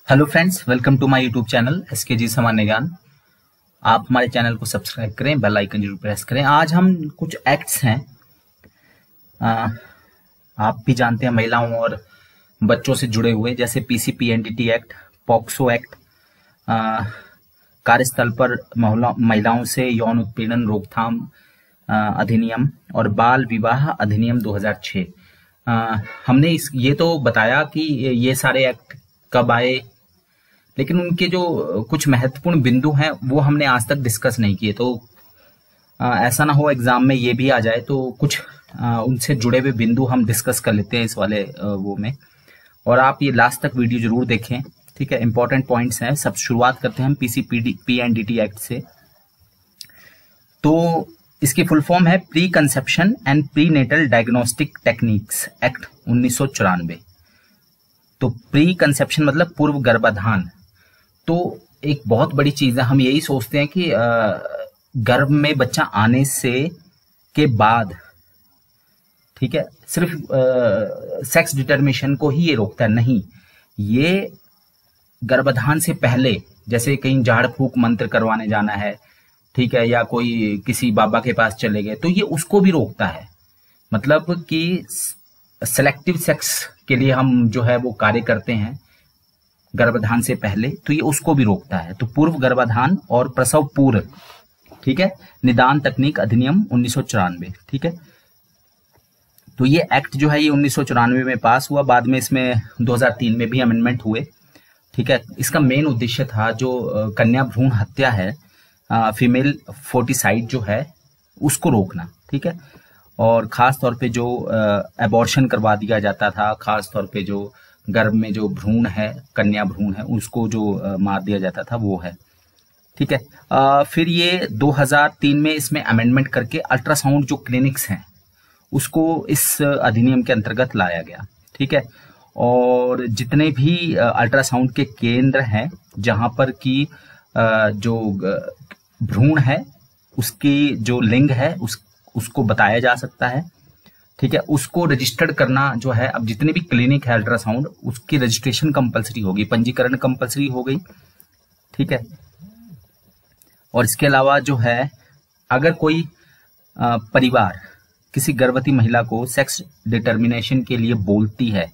Hello friends, welcome to my YouTube channel SKG सामान्य ज्ञान। आप हमारे चैनल को सब्सक्राइब करें, बेल आइकन जरूर प्रेस करें। आज हम कुछ एक्ट्स हैं, आप भी जानते हैं, महिलाओं और बच्चों से जुड़े हुए, जैसे PCPNDT एक्ट, पॉक्सो एक्ट, कार्यस्थल पर महिलाओं से यौन उत्पीड़न रोकथाम अधिनियम और बाल विवाह अधिनियम 2006। हमने ये तो बताया कि ये सारे एक्ट कब आए, लेकिन उनके जो कुछ महत्वपूर्ण बिंदु हैं वो हमने आज तक डिस्कस नहीं किए। तो ऐसा ना हो एग्जाम में ये भी आ जाए, तो कुछ उनसे जुड़े हुए बिंदु हम डिस्कस कर लेते हैं इस वाले वो में। और आप ये लास्ट तक वीडियो जरूर देखें, ठीक है। इंपॉर्टेंट पॉइंट्स हैं। सब शुरुआत करते हैं हम PCPNDT एक्ट से। तो इसकी फुल फॉर्म है pre conception and pre natal diagnostic techniques act 1994। तो प्री कंसेप्शन मतलब पूर्व गर्भाधान। तो एक बहुत बड़ी चीज है, हम यही सोचते हैं कि गर्भ में बच्चा आने से के बाद, ठीक है, सिर्फ सेक्स डिटर्मिनेशन को ही ये रोकता है। नहीं, ये गर्भाधान से पहले, जैसे कहीं झाड़ फूक मंत्र करवाने जाना है, ठीक है, या कोई किसी बाबा के पास चले गए, तो ये उसको भी रोकता है। मतलब कि सेलेक्टिव सेक्स के लिए हम जो है वो कार्य करते हैं गर्भाधान से पहले, तो ये उसको भी रोकता है। तो पूर्व गर्भाधान और प्रसव पूर्व, ठीक है, निदान तकनीक अधिनियम 1994, ठीक है। तो ये एक्ट जो है ये 1994 में पास हुआ। बाद में इसमें 2003 में भी अमेंडमेंट हुए, ठीक है। इसका मेन उद्देश्य था जो कन्या भ्रूण हत्या है, फीमेल फोर्टिसाइड जो है उसको रोकना, ठीक है। और खास तौर पे जो एबॉर्शन करवा दिया जाता था, खास तौर पे जो गर्भ में जो भ्रूण है, कन्या भ्रूण है, उसको जो मार दिया जाता था वो है, ठीक है। फिर ये 2003 में इसमें अमेंडमेंट करके अल्ट्रासाउंड जो क्लिनिक्स हैं उसको इस अधिनियम के अंतर्गत लाया गया, ठीक है। और जितने भी अल्ट्रासाउंड के केंद्र हैं जहां पर कि जो भ्रूण है उसकी जो लिंग है उसको बताया जा सकता है, ठीक है, उसको रजिस्टर्ड करना जो है। अब जितने भी क्लिनिक है अल्ट्रासाउंड, उसकी रजिस्ट्रेशन कंपलसरी होगी, पंजीकरण कंपलसरी हो गई, ठीक है। और इसके अलावा जो है, अगर कोई परिवार किसी गर्भवती महिला को सेक्स डिटर्मिनेशन के लिए बोलती है,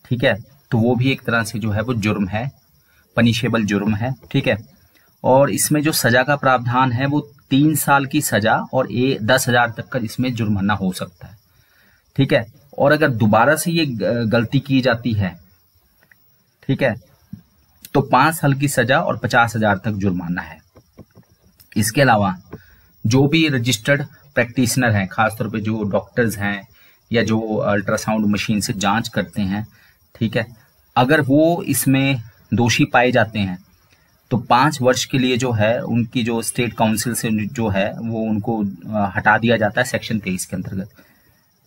ठीक है, तो वो भी एक तरह से जो है वो जुर्म है, पनिशेबल जुर्म है, ठीक है। और इसमें जो सजा का प्रावधान है वो 3 साल की सजा और 10,000 तक का इसमें जुर्माना हो सकता है, ठीक है। और अगर दोबारा से ये गलती की जाती है, ठीक है, तो 5 साल की सजा और 50,000 तक जुर्माना है। इसके अलावा जो भी रजिस्टर्ड प्रैक्टिशनर हैं, खासतौर पे जो डॉक्टर्स हैं या जो अल्ट्रासाउंड मशीन से जांच करते हैं, ठीक है, अगर वो इसमें दोषी पाए जाते हैं तो 5 वर्ष के लिए जो है उनकी जो स्टेट काउंसिल से जो है वो उनको हटा दिया जाता है सेक्शन 23 के अंतर्गत,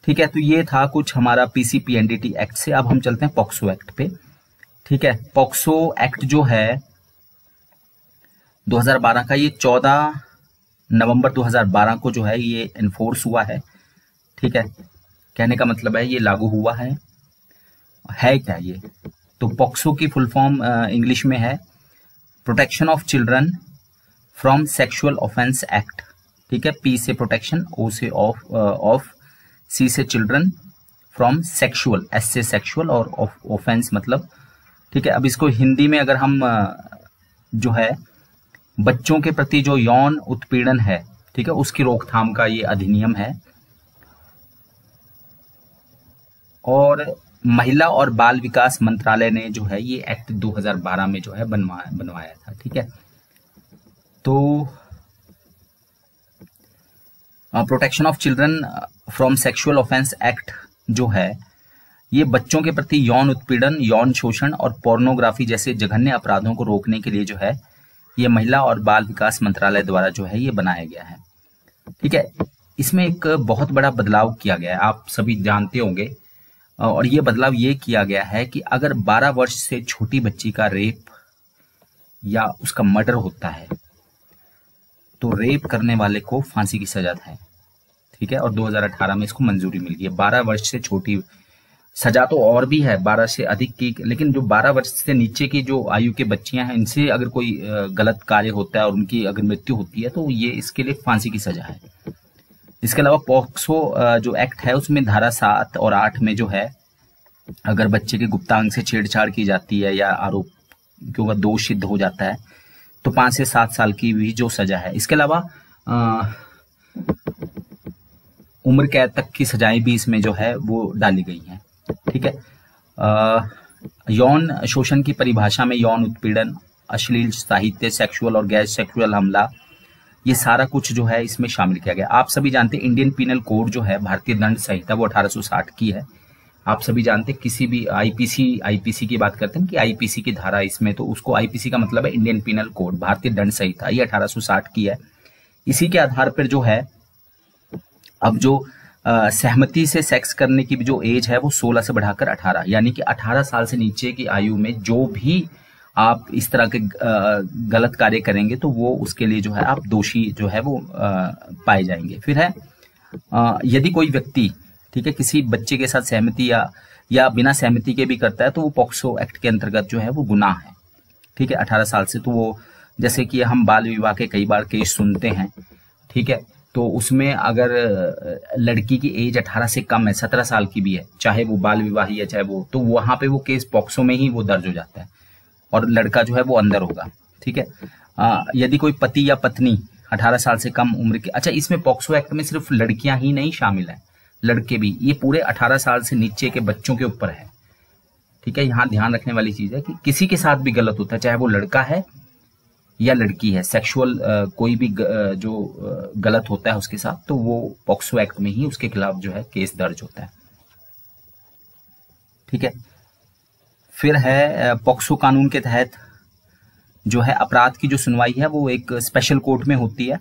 ठीक है। तो ये था कुछ हमारा PCPNDT एक्ट से। अब हम चलते हैं पॉक्सो एक्ट पे, ठीक है। पॉक्सो एक्ट जो है 2012 का, ये 14 नवंबर 2012 को जो है ये एनफोर्स हुआ है, ठीक है। कहने का मतलब है ये लागू हुआ है क्या ये? तो पॉक्सो की फुल फॉर्म इंग्लिश में है protection of children from sexual offence act, ठीक है। P से प्रोटेक्शन, O से ऑफ, C से चिल्ड्रन, फ्रॉम सेक्सुअल, S से सेक्सुअल और ऑफेंस मतलब, ठीक है। अब इसको हिंदी में अगर हम जो है बच्चों के प्रति जो यौन उत्पीड़न है, ठीक है, उसकी रोकथाम का ये अधिनियम है। और महिला और बाल विकास मंत्रालय ने जो है ये एक्ट 2012 में जो है बनवाया था, ठीक है। तो protection of children from sexual offence act जो है ये बच्चों के प्रति यौन उत्पीड़न, यौन शोषण और पोर्नोग्राफी जैसे जघन्य अपराधों को रोकने के लिए जो है ये महिला और बाल विकास मंत्रालय द्वारा जो है ये बनाया गया है, ठीक है। इसमें एक बहुत बड़ा बदलाव किया गया है, आप सभी जानते होंगे। और ये बदलाव ये किया गया है कि अगर 12 वर्ष से छोटी बच्ची का रेप या उसका मर्डर होता है तो रेप करने वाले को फांसी की सजा है, ठीक है। और 2018 में इसको मंजूरी मिल गई है। 12 वर्ष से छोटी सजा तो और भी है 12 से अधिक की, लेकिन जो 12 वर्ष से नीचे की जो आयु के बच्चियां हैं, इनसे अगर कोई गलत कार्य होता है और उनकी अगर मृत्यु होती है तो ये इसके लिए फांसी की सजा है। इसके अलावा पॉक्सो जो एक्ट है उसमें धारा 7 और 8 में जो है, अगर बच्चे के गुप्तांग से छेड़छाड़ की जाती है या आरोप के ऊपर दोष सिद्ध हो जाता है तो 5 से 7 साल की भी जो सजा है। इसके अलावा उम्र कैद तक की सजाएं भी इसमें जो है वो डाली गई हैं। ठीक है। यौन शोषण की परिभाषा में यौन उत्पीड़न, अश्लील साहित्य, सेक्सुअल और गैर सेक्सुअल हमला, ये सारा कुछ जो है इसमें शामिल किया गया। आप सभी जानते हैं इंडियन पीनल कोड जो है, भारतीय दंड संहिता, वो 1860 की है। आप सभी जानते हैं किसी भी आईपीसी की बात करते हैं कि आईपीसी की धारा इसमें, तो उसको आईपीसी का मतलब है इंडियन पीनल कोड, भारतीय दंड संहिता, ये 1860 की है। इसी के आधार पर जो है अब जो सहमति से सेक्स करने की जो एज है वो 16 से बढ़ाकर 18, यानी कि 18 साल से नीचे की आयु में जो भी आप इस तरह के गलत कार्य करेंगे तो वो उसके लिए जो है आप दोषी जो है वो पाए जाएंगे। फिर है यदि कोई व्यक्ति, ठीक है, किसी बच्चे के साथ सहमति या बिना सहमति के भी करता है तो वो पॉक्सो एक्ट के अंतर्गत जो है वो गुनाह है। ठीक है, 18 साल से। तो वो जैसे कि हम बाल विवाह के कई बार केस सुनते हैं, ठीक है, तो उसमें अगर लड़की की एज 18 से कम है, 17 साल की भी है, चाहे वो बाल विवाह है चाहे वो, तो वहां पे वो केस पॉक्सो में ही वो दर्ज हो जाता है और लड़का जो है वो अंदर होगा। ठीक है। यदि कोई पति या पत्नी 18 साल से कम उम्र के, अच्छा इसमें पॉक्सो एक्ट में सिर्फ लड़कियां ही नहीं शामिल है, लड़के भी, ये पूरे 18 साल से नीचे के बच्चों के ऊपर है। ठीक है, यहाँ ध्यान रखने वाली चीज है कि किसी के साथ भी गलत होता है, चाहे वो लड़का है या लड़की है, सेक्सुअल कोई भी जो गलत होता है उसके साथ, तो वो पॉक्सो एक्ट में ही उसके खिलाफ जो है केस दर्ज होता है। ठीक है। फिर है पॉक्सो कानून के तहत जो है अपराध की जो सुनवाई है वो एक स्पेशल कोर्ट में होती है।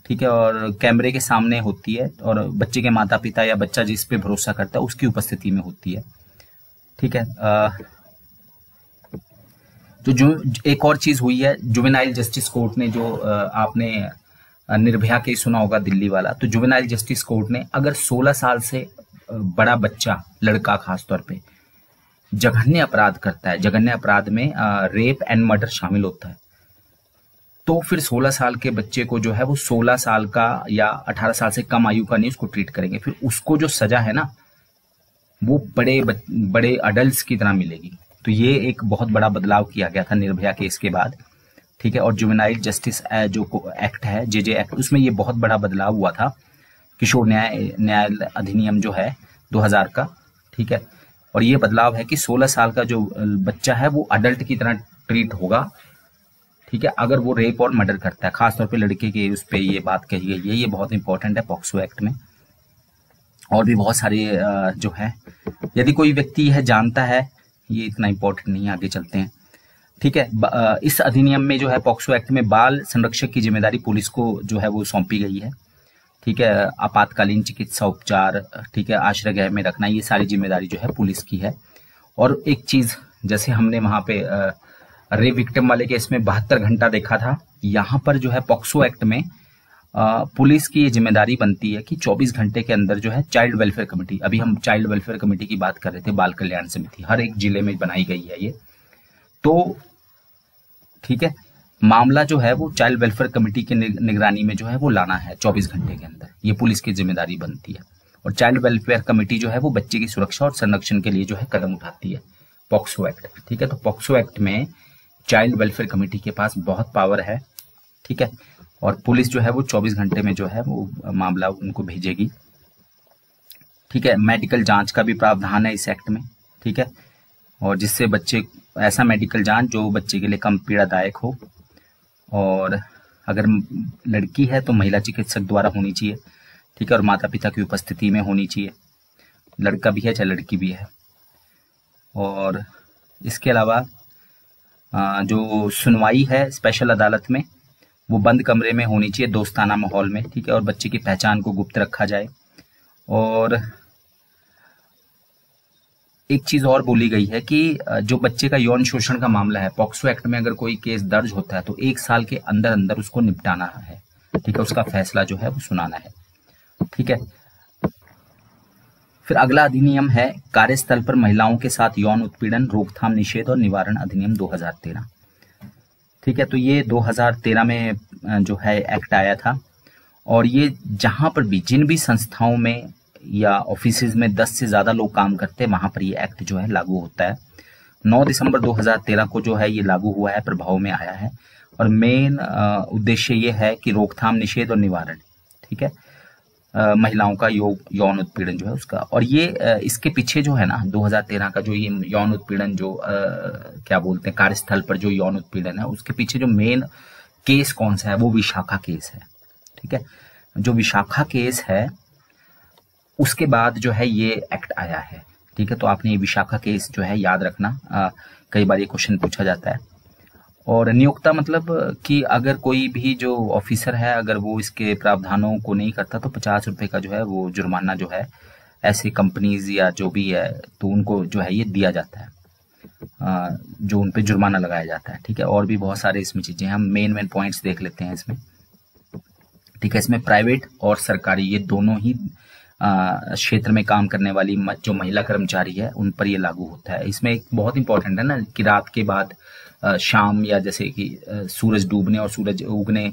ठीक है, और कैमरे के सामने होती है और बच्चे के माता पिता या बच्चा जिस पे भरोसा करता है उसकी उपस्थिति में होती है। ठीक है। तो जो एक और चीज हुई है, जुवेनाइल जस्टिस कोर्ट ने जो आपने निर्भया केस सुना होगा दिल्ली वाला, तो जुवेनाइल जस्टिस कोर्ट ने अगर 16 साल से बड़ा बच्चा, लड़का खासतौर पे जघन्य अपराध करता है, जघन्य अपराध में रेप एंड मर्डर शामिल होता है, तो फिर 16 साल के बच्चे को जो है वो 16 साल का या 18 साल से कम आयु का नहीं उसको ट्रीट करेंगे। फिर उसको जो सजा है ना वो बड़े अडल्ट्स की तरह मिलेगी। तो ये एक बहुत बड़ा बदलाव किया गया था निर्भया केस के बाद। ठीक है, और जुवेनाइल जस्टिस जो एक्ट है, जेजे एक्ट, उसमें ये बहुत बड़ा बदलाव हुआ था, किशोर न्याय अधिनियम जो है 2000 का। ठीक है, और ये बदलाव है कि 16 साल का जो बच्चा है वो अडल्ट की तरह ट्रीट होगा। ठीक है, अगर वो रेप और मर्डर करता है, खासतौर पे लड़के के उस पे ये बात कही गई है, ये बहुत इंपॉर्टेंट है पॉक्सो एक्ट में। और भी बहुत सारे जो है, यदि कोई व्यक्ति है जानता है, ये इतना इंपॉर्टेंट नहीं है, आगे चलते हैं। ठीक है, इस अधिनियम में जो है पॉक्सो एक्ट में बाल संरक्षक की जिम्मेदारी पुलिस को जो है वो सौंपी गई है। ठीक है, आपातकालीन चिकित्सा उपचार, ठीक है, आश्रय गृह में रखना, ये सारी जिम्मेदारी जो है पुलिस की है। और एक चीज, जैसे हमने वहां पे रेप विक्टिम वाले केस में 72 घंटा देखा था, यहाँ पर जो है पॉक्सो एक्ट में पुलिस की ये जिम्मेदारी बनती है कि 24 घंटे के अंदर जो है चाइल्ड वेलफेयर कमेटी, अभी हम चाइल्ड वेलफेयर कमेटी की बात कर रहे थे, बाल कल्याण समिति हर एक जिले में बनाई गई है ये, तो ठीक है, मामला जो है वो चाइल्ड वेलफेयर कमेटी की निगरानी में जो है वो लाना है 24 घंटे के अंदर, ये पुलिस की जिम्मेदारी बनती है। और चाइल्ड वेलफेयर कमेटी जो है वो बच्चे की सुरक्षा और संरक्षण के लिए जो है कदम उठाती है, पॉक्सो एक्ट। ठीक है, तो पॉक्सो एक्ट में चाइल्ड वेलफेयर कमेटी के पास बहुत पावर है। ठीक है, और पुलिस जो है वो 24 घंटे में जो है वो मामला उनको भेजेगी। ठीक है, मेडिकल जांच का भी प्रावधान है इस एक्ट में। ठीक है, और जिससे बच्चे, ऐसा मेडिकल जांच जो बच्चे के लिए कम पीड़ादायक हो, और अगर लड़की है तो महिला चिकित्सक द्वारा होनी चाहिए। ठीक है, और माता पिता की उपस्थिति में होनी चाहिए, लड़का भी है चाहे लड़की भी है। और इसके अलावा जो सुनवाई है स्पेशल अदालत में वो बंद कमरे में होनी चाहिए, दोस्ताना माहौल में। ठीक है, और बच्चे की पहचान को गुप्त रखा जाए। और एक चीज और बोली गई है कि जो बच्चे का यौन शोषण का मामला है, पॉक्सो एक्ट में अगर कोई केस दर्ज होता है तो 1 साल के अंदर अंदर उसको निपटाना है। ठीक है, उसका फैसला जो है वो सुनाना है। ठीक है, फिर अगला अधिनियम है कार्यस्थल पर महिलाओं के साथ यौन उत्पीड़न रोकथाम निषेध और निवारण अधिनियम 2013। ठीक है, तो ये 2013 में जो है एक्ट आया था, और ये जहां पर भी जिन भी संस्थाओं में या ऑफिसेज में 10 से ज्यादा लोग काम करते हैं वहां पर ये एक्ट जो है लागू होता है। 9 दिसंबर 2013 को जो है ये लागू हुआ है, प्रभाव में आया है, और मेन उद्देश्य ये है कि रोकथाम निषेध और निवारण, ठीक है, महिलाओं का यौन उत्पीड़न जो है उसका। और ये इसके पीछे जो है ना 2013 का जो ये यौन उत्पीड़न जो क्या बोलते हैं कार्यस्थल पर जो यौन उत्पीड़न है, उसके पीछे जो मेन केस कौन सा है वो विशाखा केस है। ठीक है, जो विशाखा केस है उसके बाद जो है ये एक्ट आया है। ठीक है, तो आपने ये विशाखा केस जो है याद रखना, कई बार ये क्वेश्चन पूछा जाता है। और नियोक्ता मतलब कि अगर कोई भी जो ऑफिसर है अगर वो इसके प्रावधानों को नहीं करता तो 50 रुपए का जो है वो जुर्माना जो है ऐसी कंपनीज या जो भी है तो उनको जो है ये दिया जाता है, जो उन पे जुर्माना लगाया जाता है। ठीक है, और भी बहुत सारे इसमें चीजें, हम मेन पॉइंट्स देख लेते हैं इसमें। ठीक है, इसमें प्राइवेट और सरकारी ये दोनों ही क्षेत्र में काम करने वाली जो महिला कर्मचारी है उन पर ये लागू होता है। इसमें एक बहुत इंपॉर्टेंट है ना कि रात के बाद शाम या जैसे कि सूरज डूबने और सूरज उगने,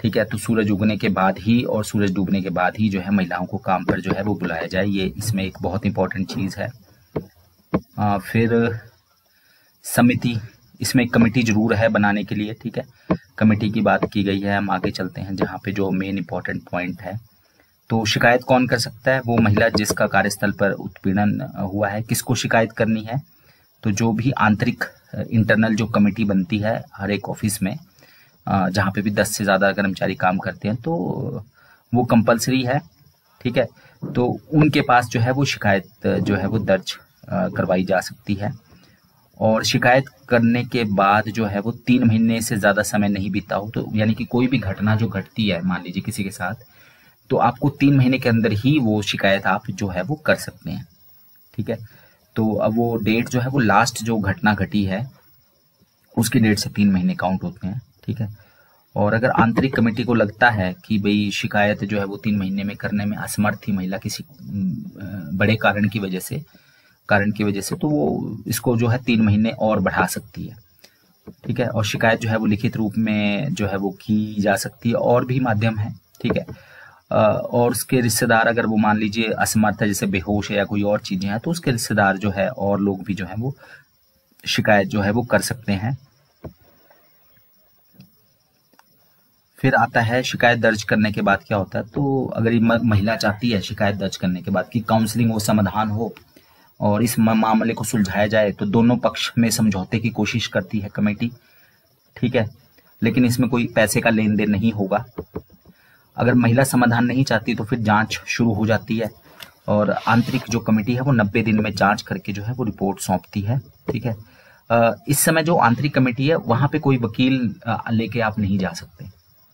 ठीक है, तो सूरज उगने के बाद ही और सूरज डूबने के बाद ही जो है महिलाओं को काम पर जो है वो बुलाया जाए, ये इसमें एक बहुत इंपॉर्टेंट चीज है। फिर समिति, इसमें एक कमेटी जरूर है बनाने के लिए। ठीक है, कमेटी की बात की गई है, हम आगे चलते हैं जहाँ पे जो मेन इंपॉर्टेंट पॉइंट है। तो शिकायत कौन कर सकता है? वो महिला जिसका कार्यस्थल पर उत्पीड़न हुआ है। किसको शिकायत करनी है? तो जो भी आंतरिक इंटरनल जो कमेटी बनती है हर एक ऑफिस में, जहाँ पे भी 10 से ज्यादा कर्मचारी काम करते हैं तो वो कंपलसरी है। ठीक है, तो उनके पास जो है वो शिकायत जो है वो दर्ज करवाई जा सकती है। और शिकायत करने के बाद जो है वो 3 महीने से ज्यादा समय नहीं बीता हो, तो यानी कि कोई भी घटना जो घटती है मान लीजिए किसी के साथ, तो आपको 3 महीने के अंदर ही वो शिकायत आप जो है वो कर सकते हैं। ठीक है, तो अब वो डेट जो है वो लास्ट जो घटना घटी है उसकी डेट से 3 महीने काउंट होते हैं। ठीक है, और अगर आंतरिक कमेटी को लगता है कि भाई शिकायत जो है वो 3 महीने में करने में असमर्थ थी महिला किसी बड़े कारण की वजह से, तो वो इसको जो है 3 महीने और बढ़ा सकती है। ठीक है, और शिकायत जो है वो लिखित रूप में जो है वो की जा सकती है, और भी माध्यम है। ठीक है, और उसके रिश्तेदार अगर वो मान लीजिए असमर्थ है, जैसे बेहोश है या कोई और चीजें हैं, तो उसके रिश्तेदार जो है और लोग भी जो है वो शिकायत जो है वो कर सकते हैं। फिर आता है शिकायत दर्ज करने के बाद क्या होता है। तो अगर ये महिला चाहती है शिकायत दर्ज करने के बाद कि काउंसलिंग हो, समाधान हो और इस मामले को सुलझाया जाए, तो दोनों पक्ष में समझौते की कोशिश करती है कमेटी। ठीक है, लेकिन इसमें कोई पैसे का लेन देन नहीं होगा। अगर महिला समाधान नहीं चाहती तो फिर जांच शुरू हो जाती है, और आंतरिक जो कमेटी है वो 90 दिन में जांच करके जो है वो रिपोर्ट सौंपती है। ठीक है, इस समय जो आंतरिक कमेटी है वहां पे कोई वकील लेके आप नहीं जा सकते,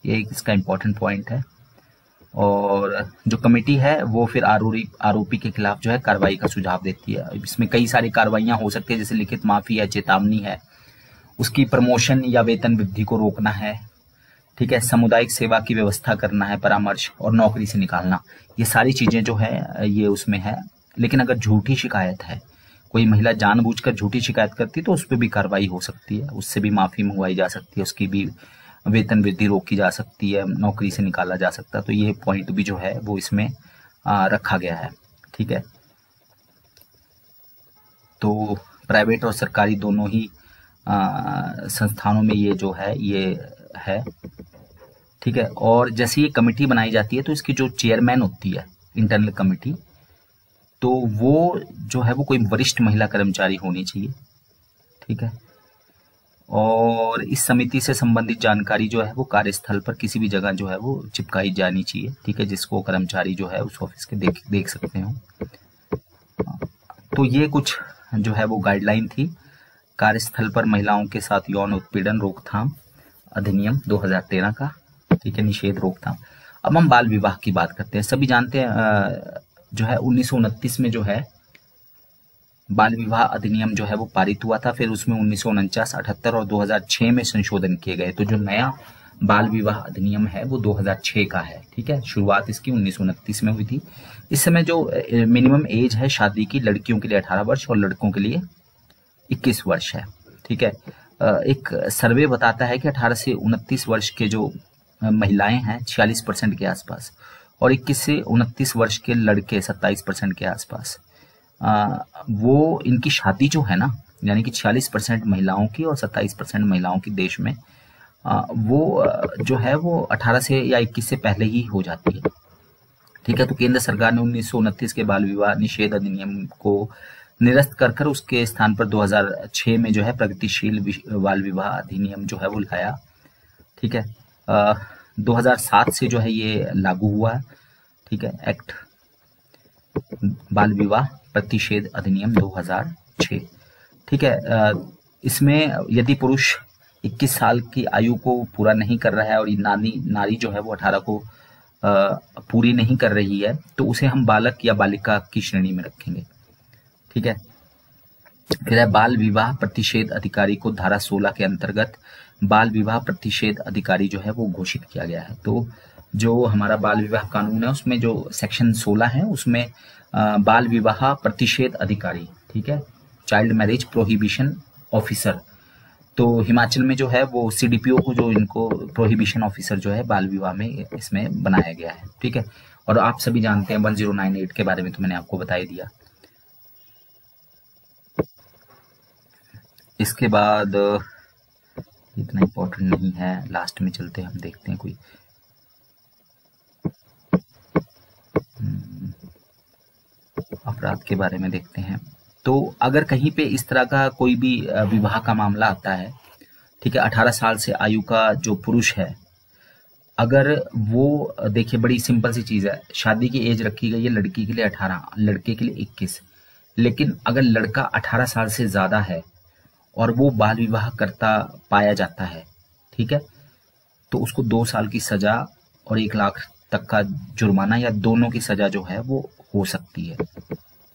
ये इसका इंपॉर्टेंट पॉइंट है। और जो कमेटी है वो फिर आरोपी के खिलाफ जो है कार्रवाई का सुझाव देती है। इसमें कई सारी कार्रवाइयां हो सकती है, जैसे लिखित माफी है, चेतावनी है, उसकी प्रमोशन या वेतन वृद्धि को रोकना है। ठीक है, सामुदायिक सेवा की व्यवस्था करना है, परामर्श और नौकरी से निकालना, ये सारी चीजें जो है ये उसमें है। लेकिन अगर झूठी शिकायत है, कोई महिला जानबूझकर झूठी शिकायत करती तो उस पर भी कार्रवाई हो सकती है, उससे भी माफी मंगवाई जा सकती है, उसकी भी वेतन वृद्धि रोकी जा सकती है, नौकरी से निकाला जा सकता है। तो ये पॉइंट भी जो है वो इसमें रखा गया है। ठीक है, तो प्राइवेट और सरकारी दोनों ही संस्थानों में ये जो है ये है। ठीक है, और जैसे ये कमेटी बनाई जाती है तो इसकी जो चेयरमैन होती है इंटरनल कमेटी, तो वो जो है वो कोई वरिष्ठ महिला कर्मचारी होनी चाहिए। ठीक है, और इस समिति से संबंधित जानकारी जो है वो कार्यस्थल पर किसी भी जगह जो है वो चिपकाई जानी चाहिए। ठीक है, जिसको कर्मचारी जो है उस ऑफिस के देख सकते हो। तो ये कुछ जो है वो गाइडलाइन थी कार्यस्थल पर महिलाओं के साथ यौन उत्पीड़न रोकथाम अधिनियम 2013 का। ठीक है, निषेध रोकथाम। अब हम बाल विवाह की बात करते हैं। सभी जानते हैं जो है 1929 में जो है बाल विवाह अधिनियम जो है वो पारित हुआ था। फिर उसमें 1949, 78 और 2006 में संशोधन किए गए। तो जो नया बाल विवाह अधिनियम है वो 2006 का है। ठीक है, शुरुआत इसकी 1929 में हुई थी। इस समय जो मिनिमम एज है शादी की, लड़कियों के लिए 18 वर्ष और लड़कों के लिए 21 वर्ष है। ठीक है। एक सर्वे बताता है कि 18 से 29 वर्ष के जो महिलाएं हैं 46% के आसपास, और 21 से 29 वर्ष के लड़के 27% के आसपास, वो इनकी शादी जो है ना, यानी कि 46% महिलाओं की और 27% महिलाओं की देश में, वो जो है वो 18 से या 21 से पहले ही हो जाती है। ठीक है। तो केंद्र सरकार ने 1929 के बाल विवाह निषेध अधिनियम को निरस्त कर उसके स्थान पर 2006 में जो है प्रगतिशील बाल विवाह अधिनियम जो है वो लाया। ठीक है। 2007 से जो है ये लागू हुआ है। ठीक है। एक्ट बाल विवाह प्रतिषेध अधिनियम 2006। ठीक है। इसमें यदि पुरुष 21 साल की आयु को पूरा नहीं कर रहा है और नारी जो है वो 18 को पूरी नहीं कर रही है, तो उसे हम बालक या बालिका की श्रेणी में रखेंगे। ठीक है। फिर है बाल विवाह प्रतिषेध अधिकारी को धारा 16 के अंतर्गत बाल विवाह प्रतिषेध अधिकारी जो है वो घोषित किया गया है। तो जो हमारा बाल विवाह कानून है उसमें जो सेक्शन 16 है उसमें बाल विवाह प्रतिषेध अधिकारी, ठीक है, चाइल्ड मैरिज प्रोहिबिशन ऑफिसर, तो हिमाचल में जो है वो सीडीपीओ को जो इनको प्रोहिबिशन ऑफिसर जो है बाल विवाह में इसमें बनाया गया है। ठीक है। और आप सभी जानते हैं 1098 के बारे में तो मैंने आपको बता ही दिया। इसके बाद इतना इम्पोर्टेंट नहीं है, लास्ट में चलते हैं, हम देखते हैं कोई अपराध के बारे में देखते हैं। तो अगर कहीं पे इस तरह का कोई भी विवाह का मामला आता है, ठीक है, 18 साल से आयु का जो पुरुष है, अगर वो, देखिए बड़ी सिंपल सी चीज है, शादी की एज रखी गई है लड़की के लिए 18, लड़के के लिए 21, लेकिन अगर लड़का 18 साल से ज्यादा है और वो बाल विवाह करता पाया जाता है, ठीक है, तो उसको 2 साल की सजा और 1 लाख तक का जुर्माना या दोनों की सजा जो है वो हो सकती है।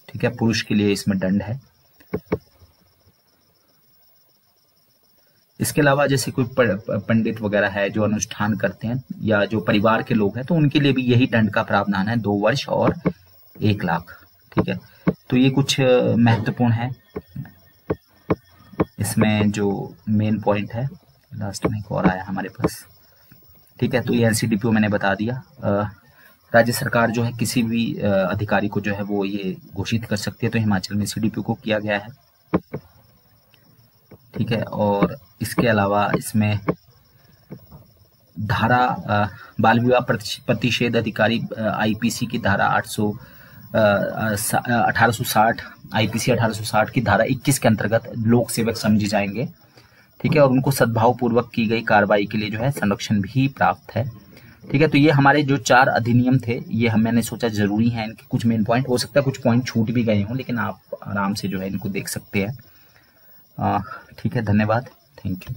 ठीक है। पुरुष के लिए इसमें दंड है। इसके अलावा जैसे कोई पंडित वगैरह है जो अनुष्ठान करते हैं या जो परिवार के लोग हैं, तो उनके लिए भी यही दंड का प्रावधान है, 2 वर्ष और 1 लाख। ठीक है। तो ये कुछ महत्वपूर्ण है। इसमें जो मेन पॉइंट है, लास्ट में एक और आया हमारे पास। ठीक है। तो ये एनसीडीपीओ मैंने बता दिया। राज्य सरकार जो है किसी भी अधिकारी को जो है वो ये घोषित कर सकती है, तो हिमाचल में सीडीपीओ को किया गया है। ठीक है। और इसके अलावा इसमें धारा बाल विवाह प्रतिषेध अधिकारी आईपीसी की धारा 1860 आईपीसी 1860 की धारा 21 के अंतर्गत लोक सेवक समझे जाएंगे। ठीक है। और उनको सद्भाव पूर्वक की गई कार्रवाई के लिए जो है संरक्षण भी प्राप्त है। ठीक है। तो ये हमारे जो 4 अधिनियम थे, ये मैंने सोचा जरूरी है, इनके कुछ मेन पॉइंट, हो सकता है कुछ पॉइंट छूट भी गए हों, लेकिन आप आराम से जो है इनको देख सकते हैं। ठीक है। धन्यवाद। Thank you.